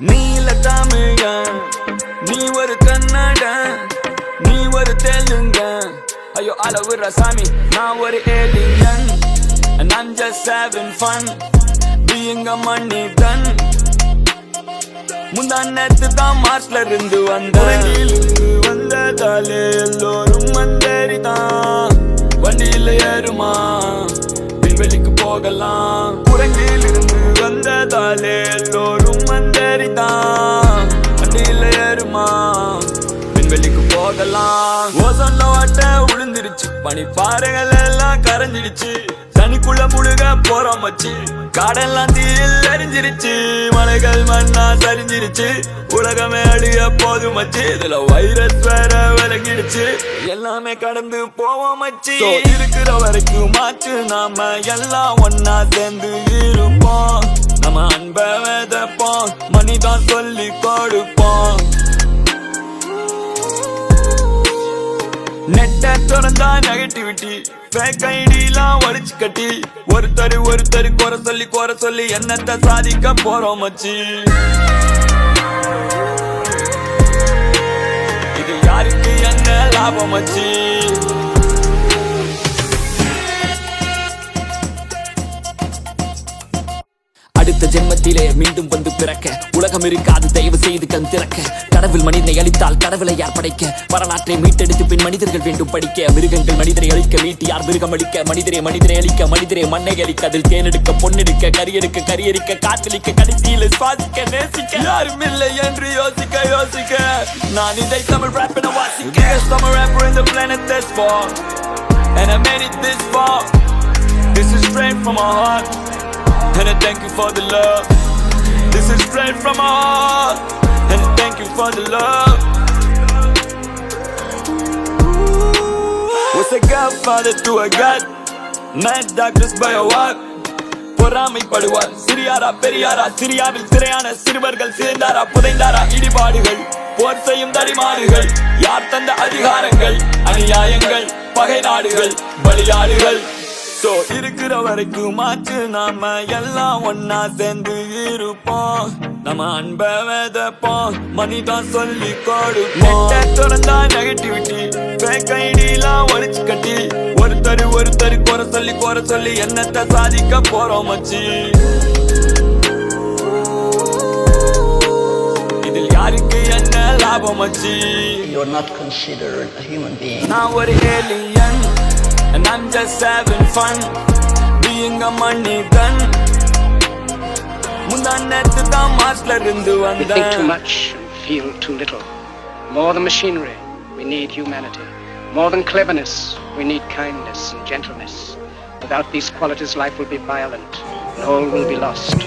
நீல தமிழன், நீ ஒரு கன்னடன், நீ ஒரு தெலுங்கன். ஐயோ அளவுற சாமி, நான் ஒரு alien. And I'm just having fun being a money done. முந்தானத்து தான் மார்ச்ல இருந்து வந்ததாலே எல்லோரும் மந்தரிதான். வண்டியில ஏறுமா விண்வெளிக்கு போகலாம். குரங்கில் இருந்து வந்ததாலே எல்லோரும் மந்தரிதான். வண்டியில ஏறுமா விண்வெளிக்கு போகலாம். ஓசோன்ல வாட்ட விழுந்துருச்சு, பனிப்பாறைகள் எல்லாம் கரைஞ்சிடுச்சு. தனிக்குள்ள முழுக போறோம் மச்சி, காடெல்லாம் தீயில் எரிஞ்சிருச்சு. மலைகள் மண்ணா சரிஞ்சிருச்சு, உலகமே அழிய போது மச்சி. இதுல வைரஸ் வேற விலகிடுச்சு, எல்லாமே கடந்து போவோம் மச்சி. இருக்கிற வரைக்கும் மாச்சு, நாம எல்லாம் ஒன்னா சேர்ந்து இருப்போம். நம்ம அன்ப விதைப்போம், மனிதான் சொல்லி கொடுப்போம். நெட்ட திறந்தா நெகட்டிவிட்டி, ஃபேக் ஐடிலாம் ஒழிச்சு கட்டி, ஒருத்தர் குறை சொல்லி என்னத்தை சாதிக்க போறோம் மச்சி. இது யாருக்கு என்ன லாபம் மச்சி? அடுத்த ஜென்மத்திலே மீண்டும் வந்து பிறக்க உலகம் இருக்காது, தயவு செய்து கண் திறக்க. கடவுள் மனிதனை அழித்தால் கடவுளை யார் படைக்க? வரலாற்றை மீட்டெடுத்து பின் மனிதர்கள் வேண்டும் படிக்க. மிருகங்கள் மனிதரை அழிக்க, மீட்டு யார் மிருகம் அழிக்க? மனிதரை அழிக்க, மனிதரை மண்ணை அழிக்க. அதில் தேனெடுக்க, பொண்ணெடுக்க, கரியெடுக்க, காத்தலிக்க, கடைசியில் சுவாசிக்க, நேசிக்க யாரும் இல்லை என்று யோசிக்க. நான் இதை தமிழ் rap என வாசிக்க. Summer rapper in the planet this far, and I made it this far. This is straight from my heart, and I thank you for the love. This is straight from my heart, and I thank you for the love. Was a godfather to a god, mad doctors by a what? பொறாமைப்படுவார் சிறியாரா பெரியாரா, சிரியாவில் சிறையான சிறுவர்கள் சேர்ந்தாரா புதைந்தாரா? இடிபாடுகள், போர் செய்யும் தடிமாடுகள், யார் தந்த அதிகாரங்கள்? அநியாயங்கள், பகை நாடுகள், பலியாடுகள். சோ இருக்கிற வரைக்கும் மாச்சு, நாம எல்லாம் ஒன்னா சேர்ந்து இருப்போம். நம்ம அன்ப விதைப்போம், மனிதான் சொல்லி கொடுப்போம். திறந்தா நெகட்டிவிட்டி, ஃபேக் ஐடிலாம் ஒழிச்சு கட்டி, ஒருத்தர் குறை சொல்லி என்னத்தை சாதிக்க போறோம் மச்சி. இதில் யாருக்கு என்ன லாபம் மச்சி? You're not considered a human being. நான் ஒரு alien, and I'm just having fun being a money gun. முந்தானத்து தான் மார்ச்ல இருந்து We think too much and feel too little. More than machinery, we need humanity. More than cleverness, we need kindness and gentleness. Without these qualities, life will be violent and all will be lost.